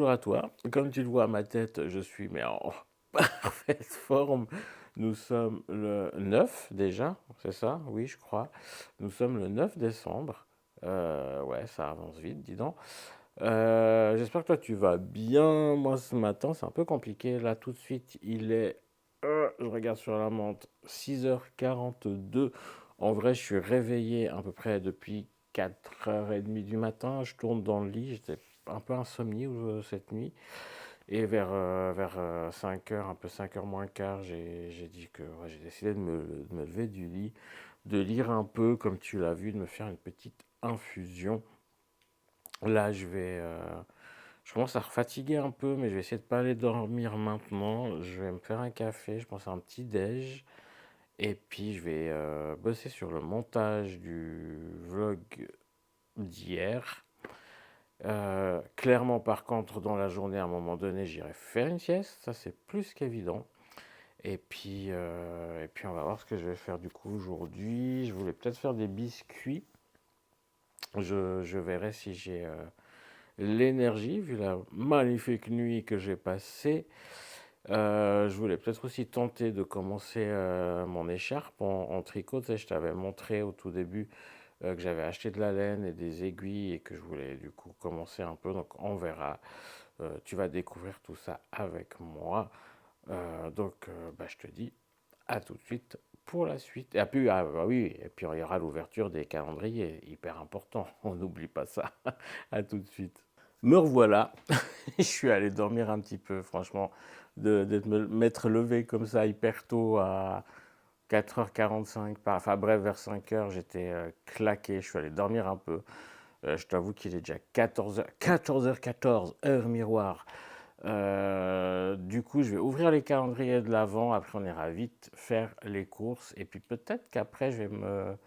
bonjour à toi. Comme tu le vois à ma tête, je suis mais en parfaite forme. Nous sommes le 9 déjà, c'est ça? Oui, je crois. Nous sommes le 9 décembre. Ouais, ça avance vite, dis donc. J'espère que toi tu vas bien. Moi ce matin, c'est un peu compliqué. Là, tout de suite, il est, je regarde sur la montre, 6h42. En vrai, je suis réveillé à peu près depuis 4h30 du matin. Je tourne dans le lit. J'étais un peu insomnieux cette nuit. Et vers 5h, un peu 5h moins quart, j'ai dit que ouais, j'ai décidé de me lever du lit, de lire un peu, comme tu l'as vu, de me faire une petite infusion. Là, je commence à refatiguer un peu, mais je vais essayer de pas aller dormir maintenant. Je vais me faire un café, je pense à un petit déj. Et puis, je vais bosser sur le montage du vlog d'hier. Clairement, par contre, dans la journée, à un moment donné, j'irai faire une sieste. Ça, c'est plus qu'évident. Et puis, on va voir ce que je vais faire du coup aujourd'hui. Je voulais peut-être faire des biscuits. Je verrai si j'ai l'énergie, vu la magnifique nuit que j'ai passée. Je voulais peut-être aussi tenter de commencer mon écharpe en tricot. Tu sais, je t'avais montré au tout début que j'avais acheté de la laine et des aiguilles et que je voulais du coup commencer un peu. Donc on verra. Tu vas découvrir tout ça avec moi. Donc je te dis à tout de suite pour la suite. Et puis, bah oui, et puis il y aura l'ouverture des calendriers, hyper important. On n'oublie pas ça. À tout de suite. Me revoilà. Je suis allé dormir un petit peu, franchement, de m'être levé comme ça hyper tôt à 4h45, enfin bref, vers 5h, j'étais claqué, je suis allé dormir un peu. Je t'avoue qu'il est déjà 14h, 14h14, heure miroir. Du coup, je vais ouvrir les calendriers de l'avant, après on ira vite faire les courses, et puis peut-être qu'après je vais me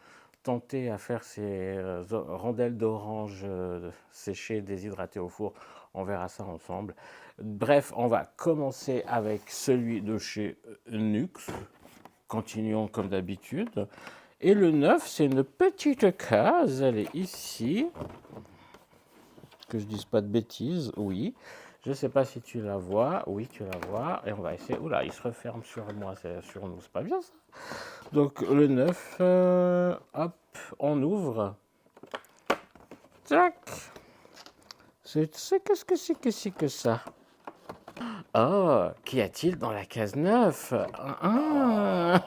tenter à faire ces rondelles d'orange séchées, déshydratées au four. On verra ça ensemble. Bref, on va commencer avec celui de chez Nux. Continuons comme d'habitude. Et le 9, c'est une petite case. Elle est ici. Que je dise pas de bêtises. Oui. Je ne sais pas si tu la vois. Oui, tu la vois. Et on va essayer. Oula, il se referme sur moi, sur nous. C'est pas bien ça. Donc le 9, hop, on ouvre. Tac. Qu'est-ce que c'est que ça? Oh, qu'y a-t-il dans la case 9? Ah.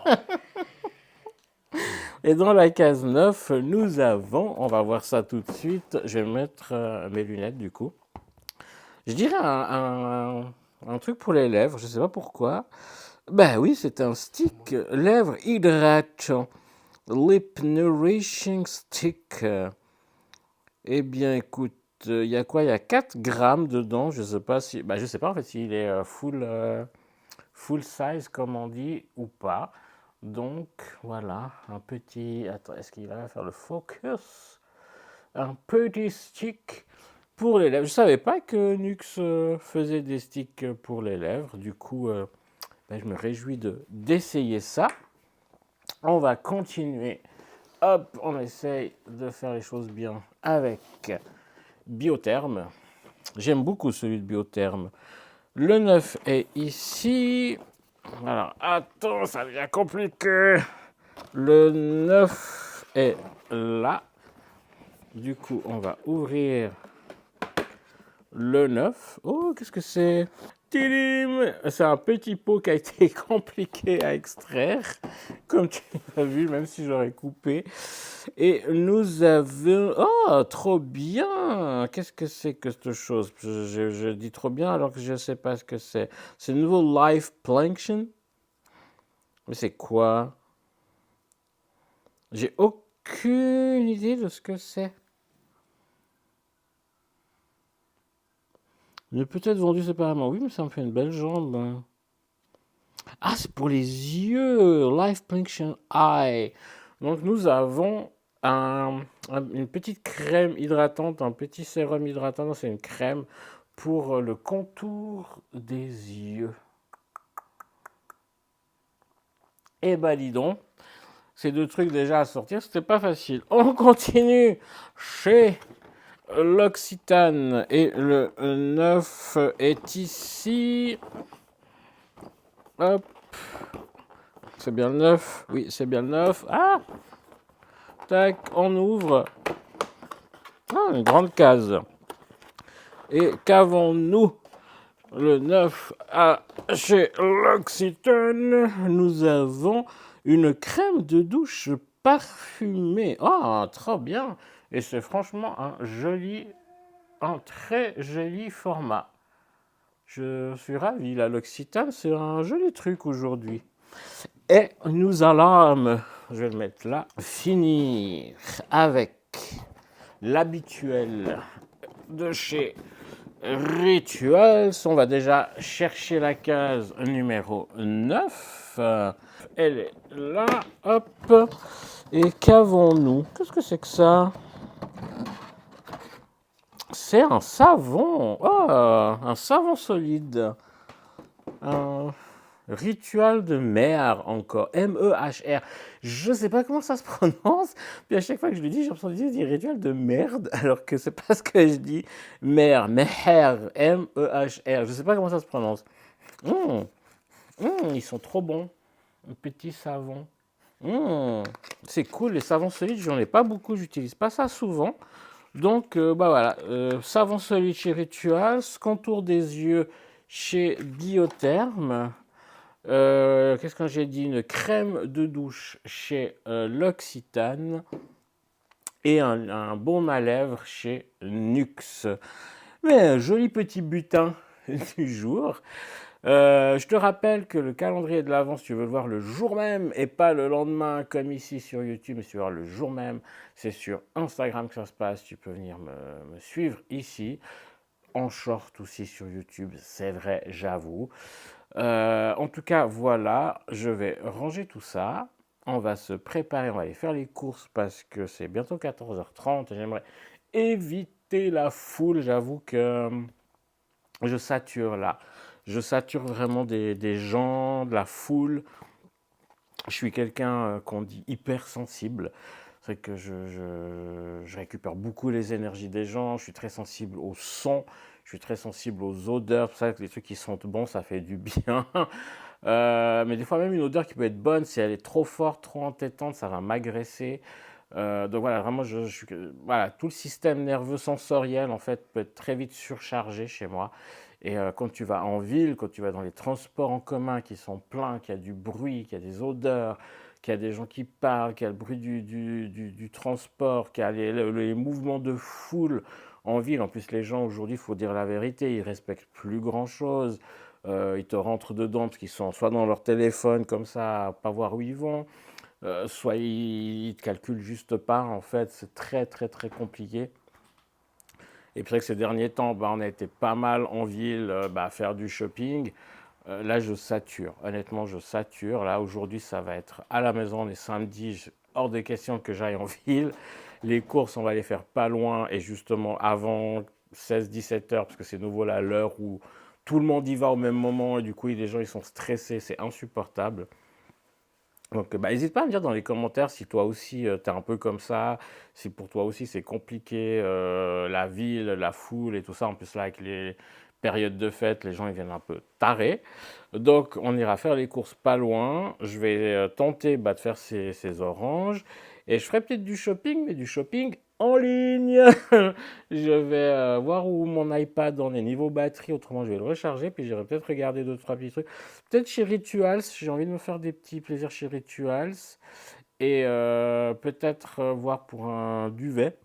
Et dans la case 9, nous avons, on va voir ça tout de suite, je vais mettre mes lunettes du coup. Je dirais un truc pour les lèvres, je ne sais pas pourquoi. Ben oui, c'est un stick lèvres hydratant. Lip Nourishing Stick. Eh bien, écoute, il y a quoi? Il y a 4 grammes dedans. Je sais pas si. Bah, je sais pas en fait s'il est full size, comme on dit, ou pas. Donc, voilà, un petit. Attends, est-ce qu'il va faire le focus? Un petit stick pour les lèvres. Je savais pas que Nux faisait des sticks pour les lèvres. Du coup, ben, je me réjouis d'essayer ça. On va continuer. Hop, on essaye de faire les choses bien avec Biotherme. J'aime beaucoup celui de Biotherme. Le 9 est ici. Alors, attends, ça devient compliqué. Le 9 est là. Du coup, on va ouvrir le 9. Oh, qu'est-ce que c'est? Tidim! C'est un petit pot qui a été compliqué à extraire, comme tu l'as vu, même si j'aurais coupé. Et nous avons... Oh, trop bien! Qu'est-ce que c'est que cette chose? Je dis trop bien alors que je ne sais pas ce que c'est. C'est le nouveau Life Plankton. Mais c'est quoi? J'ai aucune idée de ce que c'est. Il est peut-être vendu séparément. Oui, mais ça me fait une belle jambe. Ah, c'est pour les yeux. Life Plankton Eye. Donc nous avons une petite crème hydratante, un petit sérum hydratant. Non, c'est une crème pour le contour des yeux. Eh ben dis donc, ces deux trucs déjà à sortir, c'était pas facile. On continue chez l'Occitane et le 9 est ici. Hop, c'est bien le 9. Oui, c'est bien le 9. Ah, tac, on ouvre. Ah, une grande case. Et qu'avons-nous le 9 chez l'Occitane? Nous avons une crème de douche parfumée. Oh, trop bien. Et c'est franchement un très joli format. Je suis ravi. Là, l'Occitane, c'est un joli truc aujourd'hui. Et nous allons, je vais le mettre là, finir avec l'habituel de chez Rituals. On va déjà chercher la case numéro 9. Elle est là, hop. Et qu'avons-nous? Qu'est-ce que c'est que ça? C'est un savon. Oh, un savon solide. Un rituel de mer encore. M-E-H-R. Je ne sais pas comment ça se prononce. Puis à chaque fois que je le dis, j'ai l'impression de dire rituel de merde, alors que c'est pas ce que je dis. Mer, meher, M-E-H-R. Je ne sais pas comment ça se prononce. Mmh, ils sont trop bons. Un petit savon. C'est cool, les savons solides, j'en ai pas beaucoup, j'utilise pas ça souvent. Donc, bah voilà, savon solide chez Rituals, contour des yeux chez Biotherme. Qu'est-ce que j'ai dit? Une crème de douche chez l'Occitane et un baume à lèvres chez Nuxe. Mais un joli petit butin du jour. Je te rappelle que le calendrier de l'Avent, si tu veux le voir le jour même et pas le lendemain comme ici sur YouTube, mais si tu veux voir le jour même, c'est sur Instagram que ça se passe. Tu peux venir me suivre ici, en short aussi sur YouTube, c'est vrai, j'avoue. En tout cas, voilà, je vais ranger tout ça. On va se préparer, on va aller faire les courses parce que c'est bientôt 14h30 et j'aimerais éviter la foule. J'avoue que je sature là. Je sature vraiment des gens, de la foule. Je suis quelqu'un qu'on dit hypersensible. C'est que je récupère beaucoup les énergies des gens. Je suis très sensible au son. Je suis très sensible aux odeurs. C'est pour ça que les trucs qui sentent bon, ça fait du bien. Mais des fois, même une odeur qui peut être bonne, si elle est trop forte, trop entêtante, ça va m'agresser. Donc voilà, vraiment, voilà, tout le système nerveux sensoriel, en fait, peut être très vite surchargé chez moi. Et quand tu vas en ville, quand tu vas dans les transports en commun qui sont pleins, qu'il y a du bruit, qu'il y a des odeurs, qu'il y a des gens qui parlent, qu'il y a le bruit du transport, qu'il y a les mouvements de foule en ville. En plus, les gens aujourd'hui, il faut dire la vérité, ils respectent plus grand-chose. Ils te rentrent dedans parce qu'ils sont soit dans leur téléphone comme ça, à pas voir où ils vont, soit ils te calculent juste pas. En fait, c'est très très très compliqué. Et puis c'est vrai que ces derniers temps, bah, on a été pas mal en ville à faire du shopping. Là, je sature. Honnêtement, je sature. Là, aujourd'hui, ça va être à la maison. On est samedi. Hors de question que j'aille en ville. Les courses, on va les faire pas loin. Et justement, avant 16-17 heures, parce que c'est nouveau là, l'heure où tout le monde y va au même moment. Et du coup, les gens, ils sont stressés. C'est insupportable. Donc, bah, n'hésite pas à me dire dans les commentaires si toi aussi tu es un peu comme ça, si pour toi aussi c'est compliqué, la ville, la foule et tout ça. En plus, là, avec les périodes de fête, les gens ils viennent un peu tarés. Donc, on ira faire les courses pas loin. Je vais tenter de faire ces oranges. Et je ferai peut-être du shopping, mais du shopping en ligne. Je vais voir où mon iPad en est niveau batterie, autrement je vais le recharger, puis j'irai peut-être regarder deux, trois petits trucs. Peut-être chez Rituals, j'ai envie de me faire des petits plaisirs chez Rituals. Et peut-être voir pour un duvet.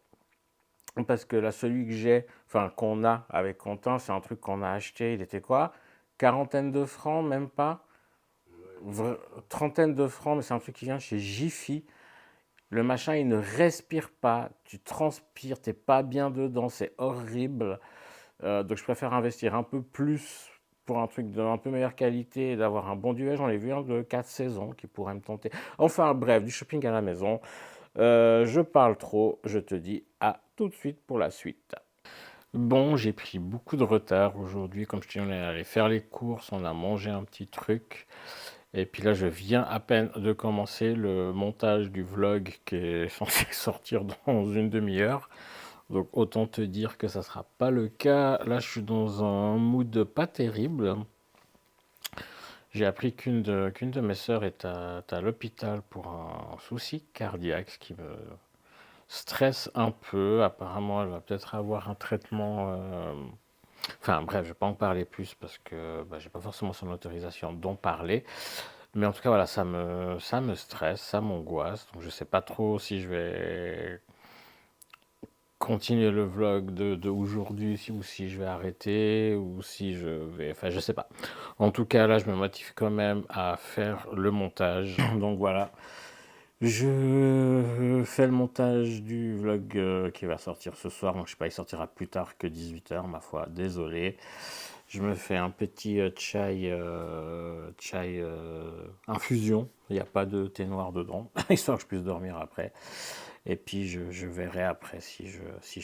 Parce que là, celui que j'ai, enfin qu'on a avec Quentin, c'est un truc qu'on a acheté. Il était quoi? Quarantaine de francs, même pas? Trentaine de francs, mais c'est un truc qui vient chez Jiffy. Le machin, il ne respire pas. Tu transpires, t'es pas bien dedans, c'est horrible. Donc je préfère investir un peu plus pour un truc de un peu meilleure qualité et d'avoir un bon duvet. J'en ai vu un de 4 saisons qui pourrait me tenter. Enfin bref, du shopping à la maison. Je parle trop, je te dis à tout de suite pour la suite. Bon, j'ai pris beaucoup de retard aujourd'hui. Comme je te dis, on est allé faire les courses, on a mangé un petit truc. Et puis là, je viens à peine de commencer le montage du vlog qui est censé sortir dans une demi-heure. Donc autant te dire que ça sera pas le cas. Là, je suis dans un mood pas terrible. J'ai appris qu'une de mes sœurs est à l'hôpital pour un souci cardiaque, ce qui me stresse un peu. Apparemment, elle va peut-être avoir un traitement. Enfin bref, je vais pas en parler plus parce que bah, j'ai pas forcément son autorisation d'en parler. Mais en tout cas, voilà, ça me stresse, ça m'angoisse. Donc je sais pas trop si je vais continuer le vlog de aujourd'hui ou si je vais arrêter ou si je vais... Enfin, je sais pas. En tout cas, là, je me motive quand même à faire le montage. Donc voilà, je fais le montage du vlog qui va sortir ce soir. Donc je sais pas, il sortira plus tard que 18 h, ma foi. Désolé. Je me fais un petit chai infusion. Il n'y a pas de thé noir dedans, histoire que je puisse dormir après. Et puis je verrai après si je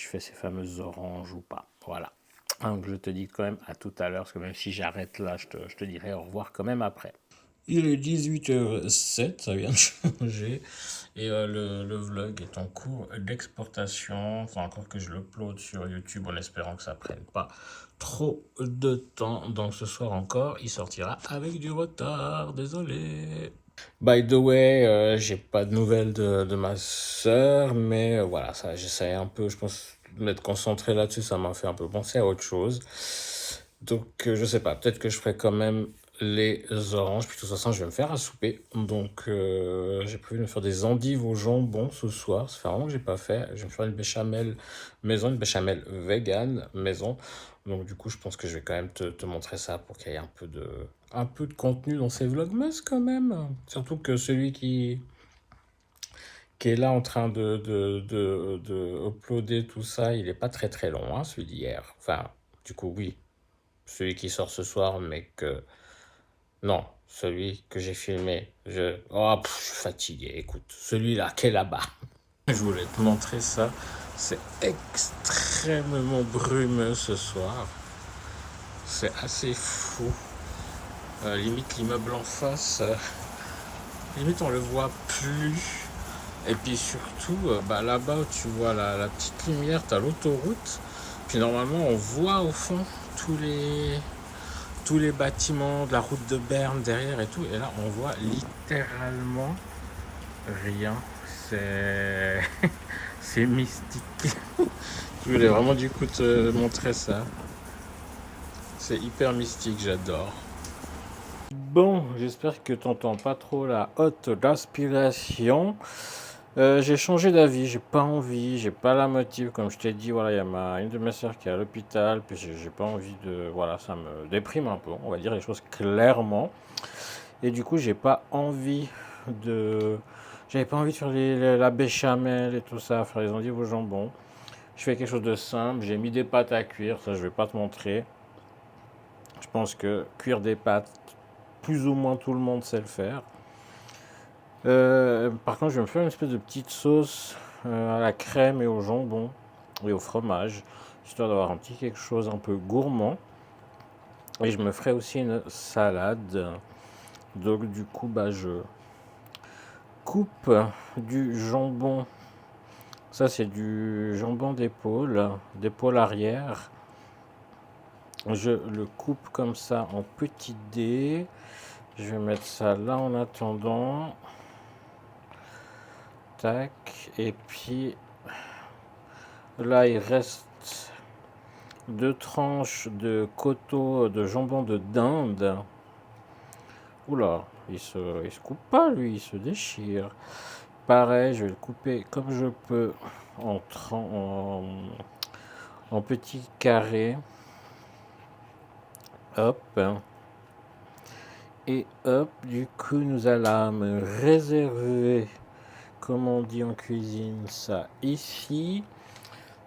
fais ces fameuses oranges ou pas. Voilà. Donc je te dis quand même à tout à l'heure, parce que même si j'arrête là, je te dirai au revoir quand même après. Il est 18h07, ça vient de changer. Et le vlog est en cours d'exportation. Enfin, encore que je l'upload sur YouTube en espérant que ça prenne pas trop de temps. Donc ce soir encore, il sortira avec du retard. Désolé. By the way, j'ai pas de nouvelles de ma sœur, mais voilà, ça, j'essaie un peu, je pense, de m'être concentré là-dessus, ça m'a fait un peu penser à autre chose. Donc, je sais pas, peut-être que je ferai quand même les oranges, puis de toute façon, je vais me faire à souper. Donc, j'ai prévu de me faire des endives au jambon ce soir, ça fait vraiment que j'ai pas fait. Je vais me faire une béchamel maison, une béchamel vegan maison. Donc, du coup, je pense que je vais quand même te montrer ça pour qu'il y ait un peu de contenu dans ces vlogmas quand même. Surtout que celui qui est là en train de uploader tout ça, il est pas très très long, hein, celui d'hier. Enfin, du coup, oui, celui qui sort ce soir, mais que... Non, celui que j'ai filmé, je suis fatigué, écoute. Celui-là, qui est là-bas. Je voulais te montrer ça. C'est extrêmement brumeux ce soir. C'est assez fou. Limite, l'immeuble en face, limite, on le voit plus. Et puis surtout, bah, là-bas où tu vois la petite lumière, tu as l'autoroute. Puis normalement, on voit au fond tous les bâtiments de la route de Berne derrière et tout. Et là, on voit littéralement rien. C'est c'est mystique. Je voulais vraiment du coup te montrer ça. C'est hyper mystique, j'adore. Bon, j'espère que t'entends pas trop la haute d'aspiration. J'ai changé d'avis, j'ai pas envie, j'ai pas la motive, comme je t'ai dit, voilà, il y a une de mes sœurs qui est à l'hôpital, puis j'ai pas envie de, voilà, ça me déprime un peu, on va dire les choses clairement, et du coup j'avais pas envie de faire la béchamel et tout ça, faire les endives au jambon. Je fais quelque chose de simple, j'ai mis des pâtes à cuire, ça je vais pas te montrer. Je pense que cuire des pâtes, plus ou moins tout le monde sait le faire. Par contre, je vais me faire une espèce de petite sauce à la crème et au jambon et au fromage, histoire d'avoir un petit quelque chose un peu gourmand. Et je me ferai aussi une salade. Donc du coup, bah, je coupe du jambon. Ça, c'est du jambon d'épaule arrière. Je le coupe comme ça en petits dés. Je vais mettre ça là en attendant. Tac. Et puis là, il reste 2 tranches de coteau de jambon de dinde. Oula, il se coupe pas lui, il se déchire. Pareil, je vais le couper comme je peux en petits carrés. Hop. Et hop, du coup, nous allons réserver, comme on dit en cuisine, ça ici.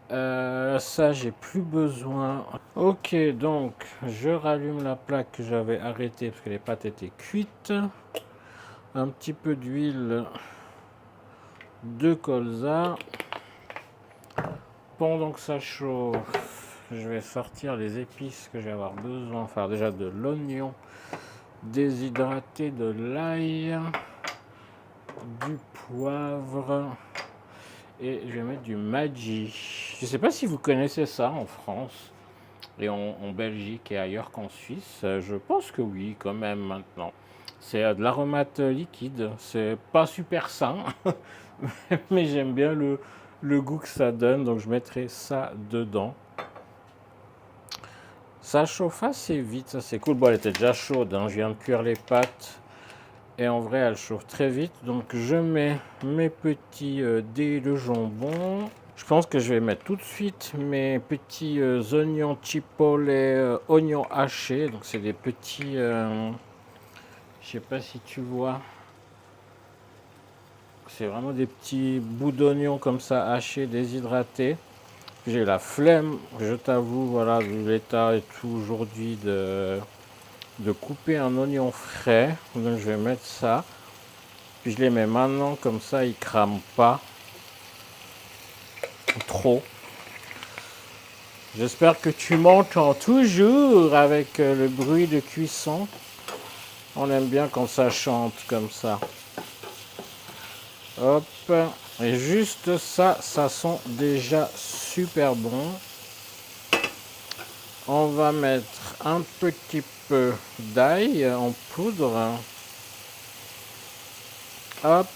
Ça, j'ai plus besoin. Ok, donc je rallume la plaque que j'avais arrêtée parce que les pâtes étaient cuites. Un petit peu d'huile de colza. Pendant que ça chauffe, je vais sortir les épices que je vais avoir besoin. Enfin, déjà de l'oignon déshydraté, de l'ail, du poivre Et je vais mettre du Maggi. Je ne sais pas si vous connaissez ça en France et en Belgique et ailleurs qu'en Suisse. Je pense que oui, quand même maintenant. C'est de l'aromate liquide. C'est pas super sain, mais j'aime bien le goût que ça donne. Donc je mettrai ça dedans. Ça chauffe assez vite, ça c'est cool. Bon, elle était déjà chaude, hein. Je viens de cuire les pâtes. Et en vrai, elle chauffe très vite. Donc je mets mes petits dés de jambon. Je pense que je vais mettre tout de suite mes petits oignons chipotle, oignons hachés. Donc c'est des petits, je sais pas si tu vois, c'est vraiment des petits bouts d'oignons comme ça hachés, déshydratés. J'ai la flemme, je t'avoue, voilà, vu l'état et tout aujourd'hui de couper un oignon frais. Donc je vais mettre ça. Puis je les mets maintenant, comme ça ils crament pas trop. J'espère que tu m'entends toujours avec le bruit de cuisson. On aime bien quand ça chante comme ça. Hop. Et juste ça, ça sent déjà super bon. On va mettre un petit peu d'ail en poudre. Hop.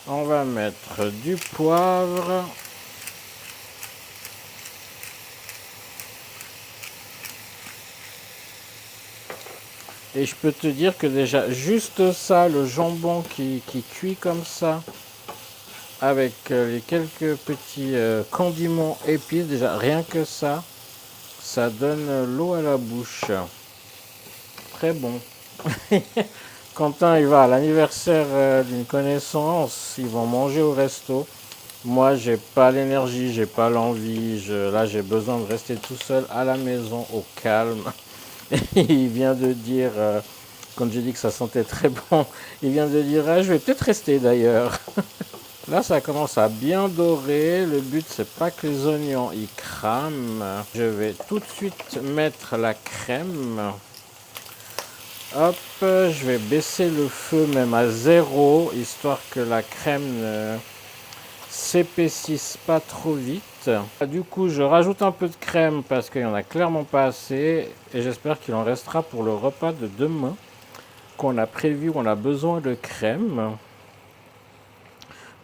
On va mettre du poivre. Et je peux te dire que déjà, juste ça, le jambon qui cuit comme ça, avec les quelques petits condiments épices, déjà rien que ça donne l'eau à la bouche. Très bon. Quentin, il va à l'anniversaire d'une connaissance, ils vont manger au resto. Moi, j'ai pas l'énergie, j'ai pas l'envie. Là, j'ai besoin de rester tout seul à la maison, au calme. Il vient de dire, quand j'ai dit que ça sentait très bon, il vient de dire, ah, je vais peut-être rester d'ailleurs. Là, ça commence à bien dorer. Le but, c'est pas que les oignons ils crament. Je vais tout de suite mettre la crème. Hop, je vais baisser le feu même à 0, histoire que la crème ne s'épaississe pas trop vite. Du coup, je rajoute un peu de crème parce qu'il n'y en a clairement pas assez. Et j'espère qu'il en restera pour le repas de demain qu'on a prévu, on a besoin de crème.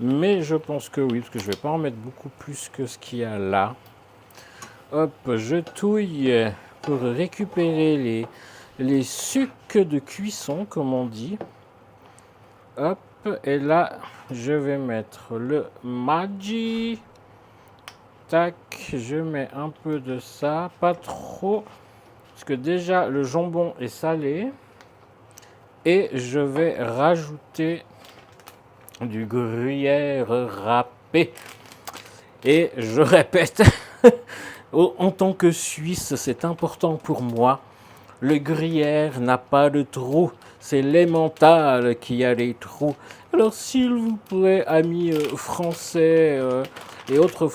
Mais je pense que oui, parce que je ne vais pas en mettre beaucoup plus que ce qu'il y a là. Hop, je touille pour récupérer les sucs de cuisson, comme on dit. Hop, et là, je vais mettre le Maggi. Tac, je mets un peu de ça, pas trop, parce que déjà le jambon est salé. Et je vais rajouter du gruyère râpé. Et je répète, en tant que Suisse, c'est important pour moi. Le gruyère n'a pas de trou, c'est l'emmental qui a les trous. Alors s'il vous plaît, amis français et autres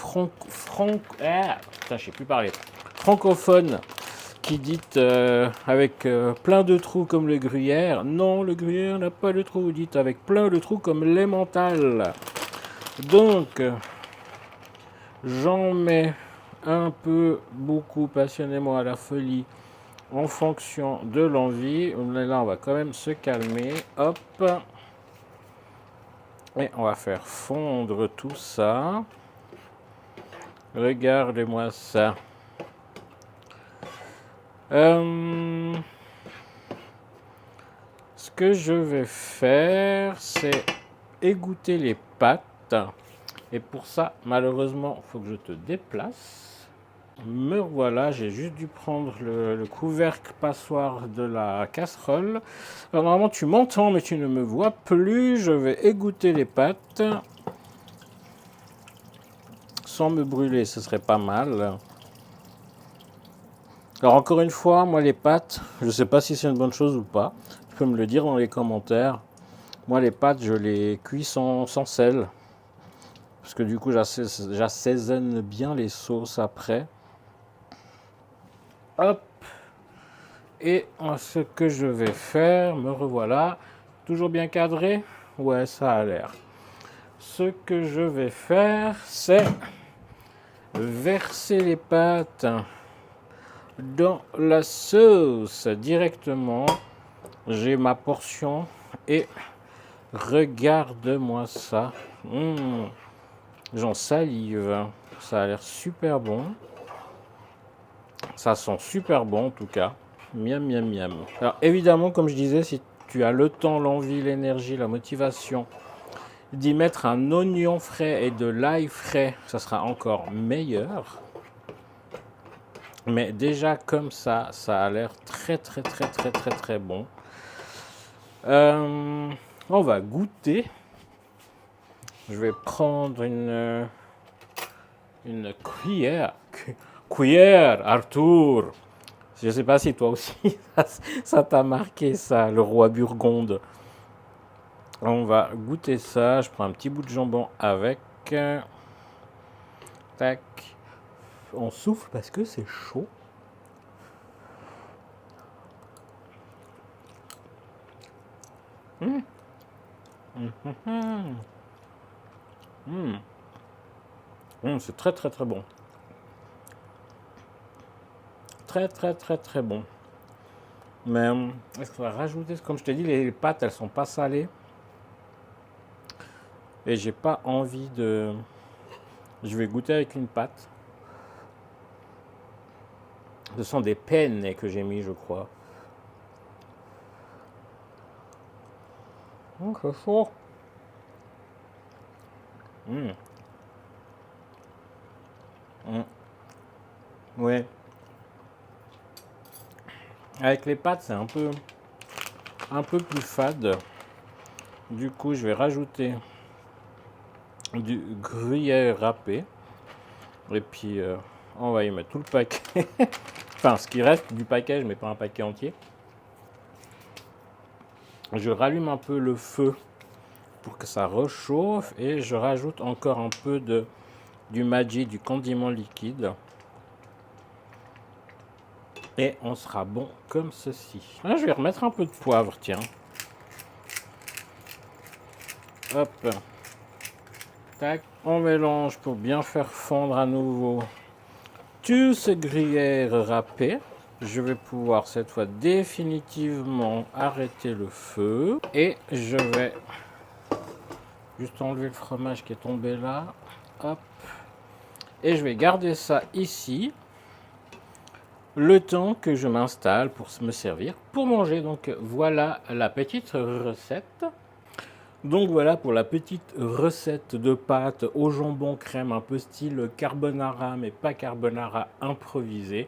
je sais plus parler, francophones qui dites avec plein de trous comme le gruyère, non, le gruyère n'a pas de trous, dites avec plein de trous comme l'emmental. Donc, j'en mets un peu, beaucoup, passionnément à la folie, en fonction de l'envie. Là, on va quand même se calmer. Hop. Et on va faire fondre tout ça. Regardez-moi ça. Ce que je vais faire, c'est égoutter les pâtes. Et pour ça, malheureusement, il faut que je te déplace. Me voilà, j'ai juste dû prendre le couvercle passoire de la casserole. Alors normalement tu m'entends mais tu ne me vois plus. Je vais égoutter les pâtes. Sans me brûler, ce serait pas mal. Alors encore une fois, moi les pâtes, je ne sais pas si c'est une bonne chose ou pas. Tu peux me le dire dans les commentaires. Moi les pâtes, je les cuis sans sel. Parce que du coup, j'assaisonne bien les sauces après. Hop. Et ce que je vais faire, me revoilà. Toujours bien cadré? Ouais, ça a l'air. ce que je vais faire, c'est verser les pâtes dans la sauce directement. J'ai ma portion et regarde-moi ça. J'en salive. Ça a l'air super bon. Ça sent super bon en tout cas. Miam, miam, miam. Alors évidemment, comme je disais, si tu as le temps, l'envie, l'énergie, la motivation d'y mettre un oignon frais et de l'ail frais, ça sera encore meilleur. Mais déjà comme ça a l'air très très très très très très bon. On va goûter. Je vais prendre une cuillère. Cuillère, Arthur. Je ne sais pas si toi aussi ça t'a marqué ça, le roi Burgonde. On va goûter ça. Je prends un petit bout de jambon avec. Tac. On souffle parce que c'est chaud. C'est très très très bon. Très très très très bon. Mais est-ce qu'on va rajouter, comme je t'ai dit, les pâtes elles sont pas salées. Et j'ai pas envie de... Je vais goûter avec une pâte. Ce sont des penne que j'ai mis, je crois. C'est chaud. Ouais. Avec les pâtes, c'est un peu plus fade. Du coup, je vais rajouter du gruyère râpé. Et puis, on va y mettre tout le paquet. Enfin, ce qui reste du paquet, je mets pas un paquet entier. Je rallume un peu le feu pour que ça rechauffe. Et je rajoute encore un peu du Maggi, du condiment liquide. Et on sera bon comme ceci. Là, je vais remettre un peu de poivre, tiens. Hop. Tac. On mélange pour bien faire fondre à nouveau tout ce gruyère râpé. Je vais pouvoir cette fois définitivement arrêter le feu. Et je vais juste enlever le fromage qui est tombé là. Hop. Et je vais garder ça ici. Le temps que je m'installe pour me servir, pour manger. Donc voilà la petite recette. Donc voilà pour la petite recette de pâtes au jambon crème, un peu style carbonara, mais pas carbonara improvisé.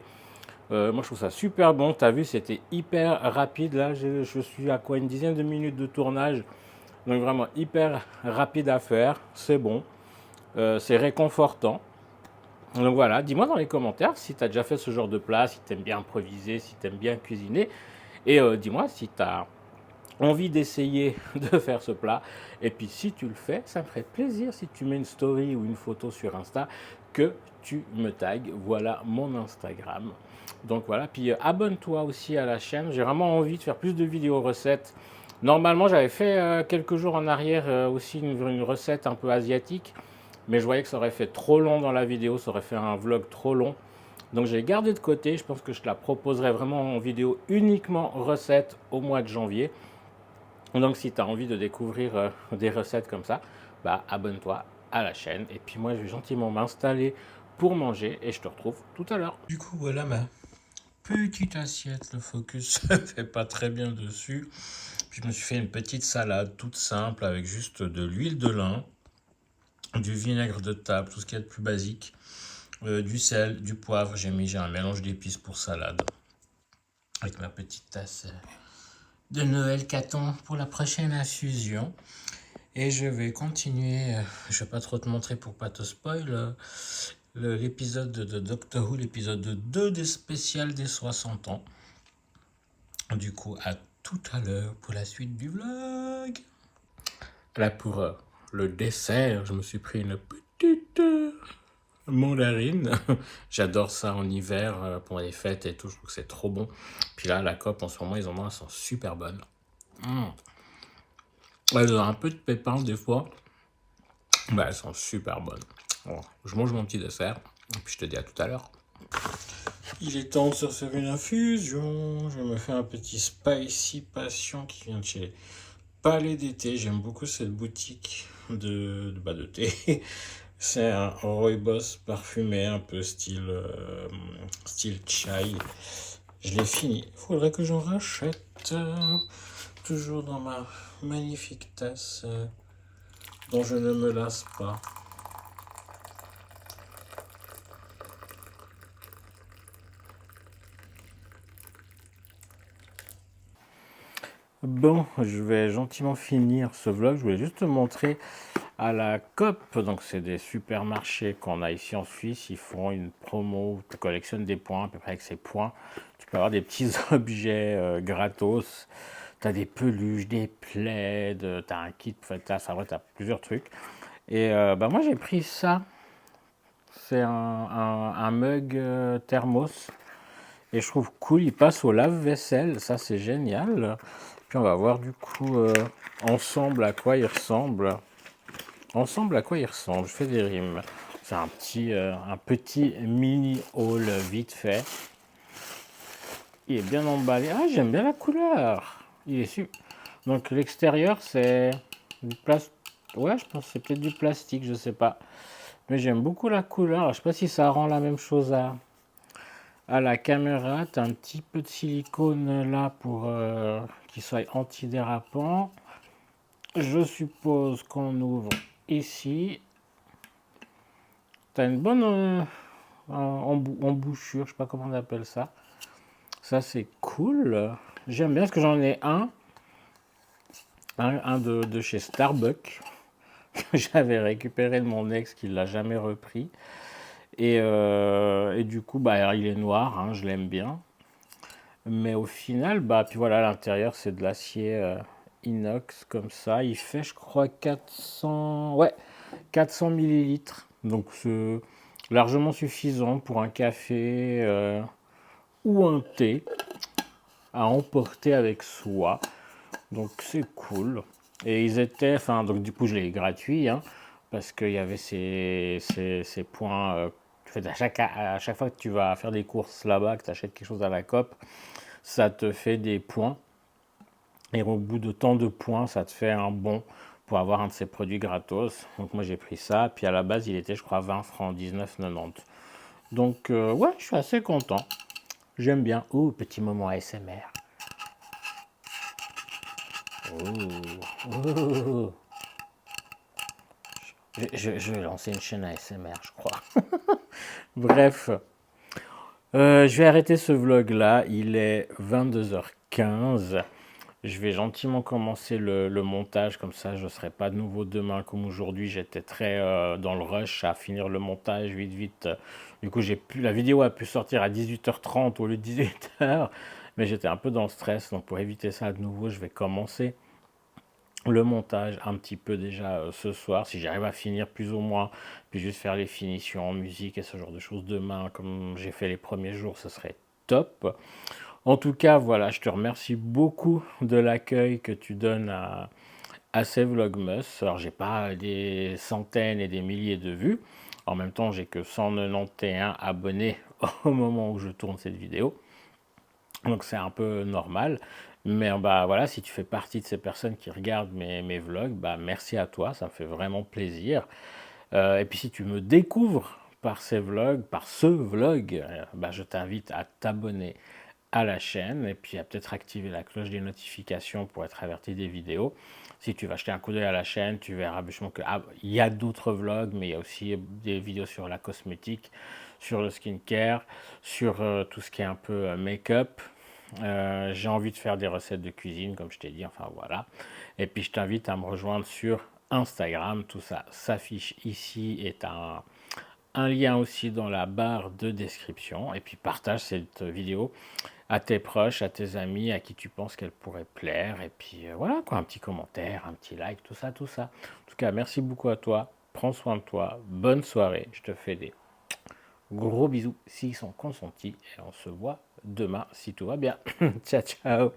Moi je trouve ça super bon, t'as vu c'était hyper rapide, là je suis à quoi, une dizaine de minutes de tournage. Donc vraiment hyper rapide à faire, c'est bon, c'est réconfortant. Donc voilà, dis-moi dans les commentaires si tu as déjà fait ce genre de plat, si tu aimes bien improviser, si tu aimes bien cuisiner. Et dis-moi si tu as envie d'essayer de faire ce plat. Et puis si tu le fais, ça me ferait plaisir si tu mets une story ou une photo sur Insta que tu me tags. Voilà mon Instagram. Donc voilà, puis abonne-toi aussi à la chaîne. J'ai vraiment envie de faire plus de vidéos recettes. Normalement, j'avais fait quelques jours en arrière aussi une recette un peu asiatique. Mais je voyais que ça aurait fait trop long dans la vidéo, ça aurait fait un vlog trop long. Donc j'ai gardé de côté, je pense que je te la proposerai vraiment en vidéo uniquement recette au mois de janvier. Donc si tu as envie de découvrir des recettes comme ça, bah abonne-toi à la chaîne. Et puis moi je vais gentiment m'installer pour manger et je te retrouve tout à l'heure. Du coup voilà ma petite assiette, le focus ne fait pas très bien dessus. Puis je me suis fait une petite salade toute simple avec juste de l'huile de lin, du vinaigre de table, tout ce qu'il y a de plus basique, du sel, du poivre, j'ai un mélange d'épices pour salade, avec ma petite tasse de Noël qu'attend pour la prochaine infusion. Et je vais continuer, je vais pas trop te montrer pour pas te spoil, l'épisode de Doctor Who, l'épisode 2 des spéciales des 60 ans. Du coup, à tout à l'heure pour la suite du vlog. Là, pour le dessert, je me suis pris une petite mandarine. J'adore ça en hiver pour les fêtes et tout. Je trouve que c'est trop bon. Puis là, la cope, en ce moment, ils en ont, elles sont super bonnes. Elles ont un peu de pépins des fois. Bah, elles sont super bonnes. Bon, je mange mon petit dessert, et puis je te dis à tout à l'heure. Il est temps de se faire une infusion. Je me fais un petit spicy passion qui vient de chez Palais d'été. J'aime beaucoup cette boutique de thé. C'est un rooibos parfumé, un peu style chai. Je l'ai fini. Il faudrait que j'en rachète. Toujours dans ma magnifique tasse dont je ne me lasse pas. Bon, je vais gentiment finir ce vlog. Je voulais juste te montrer à la COP. Donc, c'est des supermarchés qu'on a ici en Suisse. Ils font une promo où tu collectionnes des points. À peu près avec ces points, tu peux avoir des petits objets gratos. Tu as des peluches, des plaids, tu as un kit. En fait, tu as plusieurs trucs. Et bah, moi, j'ai pris ça. C'est un mug thermos. Et je trouve cool. Il passe au lave-vaisselle. Ça, c'est génial. Puis on va voir du coup ensemble à quoi il ressemble. Ensemble à quoi il ressemble. Je fais des rimes. C'est un petit mini haul vite fait. Il est bien emballé. Ah, j'aime bien la couleur. Il est super. Donc l'extérieur c'est du plastique. Ouais, je pense que c'est peut-être du plastique, je sais pas. Mais j'aime beaucoup la couleur. Je sais pas si ça rend la même chose à la caméra. Tu as un petit peu de silicone là pour qu'il soit antidérapant. Je suppose qu'on ouvre ici. Tu as une bonne embouchure, je sais pas comment on appelle ça. Ça c'est cool. J'aime bien parce que j'en ai un de chez Starbucks. J'avais récupéré de mon ex qui l'a jamais repris. Et du coup, bah, il est noir, hein, je l'aime bien. Mais au final, bah, puis voilà, l'intérieur c'est de l'acier inox comme ça. Il fait, je crois, 400 millilitres. Donc c'est largement suffisant pour un café ou un thé à emporter avec soi. Donc c'est cool. Et ils étaient, enfin, donc du coup je l'ai gratuit, hein, parce qu'il y avait ces points. À chaque fois que tu vas faire des courses là-bas, que tu achètes quelque chose à la COP, ça te fait des points. Et au bout de tant de points, ça te fait un bon pour avoir un de ces produits gratos. Donc moi j'ai pris ça. Puis à la base, il était, je crois, 20 francs, 19,90. Donc ouais, je suis assez content. J'aime bien. Oh, petit moment ASMR. Oh. Je vais lancer une chaîne ASMR, je crois. Bref, je vais arrêter ce vlog là. Il est 22h15. Je vais gentiment commencer le montage, comme ça je ne serai pas de nouveau demain comme aujourd'hui. J'étais très dans le rush à finir le montage vite vite. Du coup, la vidéo a pu sortir à 18h30 au lieu de 18h, mais j'étais un peu dans le stress. Donc pour éviter ça de nouveau, je vais commencer le montage un petit peu déjà ce soir, si j'arrive à finir plus ou moins, puis juste faire les finitions en musique et ce genre de choses demain, comme j'ai fait les premiers jours, ce serait top. En tout cas, voilà, je te remercie beaucoup de l'accueil que tu donnes à ces Vlogmas. Alors, j'ai pas des centaines et des milliers de vues. En même temps, j'ai que 191 abonnés au moment où je tourne cette vidéo. Donc, c'est un peu normal. Mais bah voilà, si tu fais partie de ces personnes qui regardent mes vlogs, bah merci à toi, ça me fait vraiment plaisir. Et puis si tu me découvres par ces vlogs, par ce vlog, bah, je t'invite à t'abonner à la chaîne et puis à peut-être activer la cloche des notifications pour être averti des vidéos. Si tu vas jeter un coup d'œil à la chaîne, tu verras justement que il y a d'autres vlogs, mais il y a aussi des vidéos sur la cosmétique, sur le skincare, sur tout ce qui est un peu make-up. J'ai envie de faire des recettes de cuisine, comme je t'ai dit, enfin voilà. Et puis je t'invite à me rejoindre sur Instagram, tout ça s'affiche ici et tu as un lien aussi dans la barre de description. Et puis partage cette vidéo à tes proches, à tes amis, à qui tu penses qu'elle pourrait plaire. Et puis voilà, quoi, un petit commentaire, un petit like, tout ça, tout ça. En tout cas, merci beaucoup à toi. Prends soin de toi. Bonne soirée. Je te fais des gros bisous s'ils sont consentis. Et on se voit demain si tout va bien. Ciao, ciao.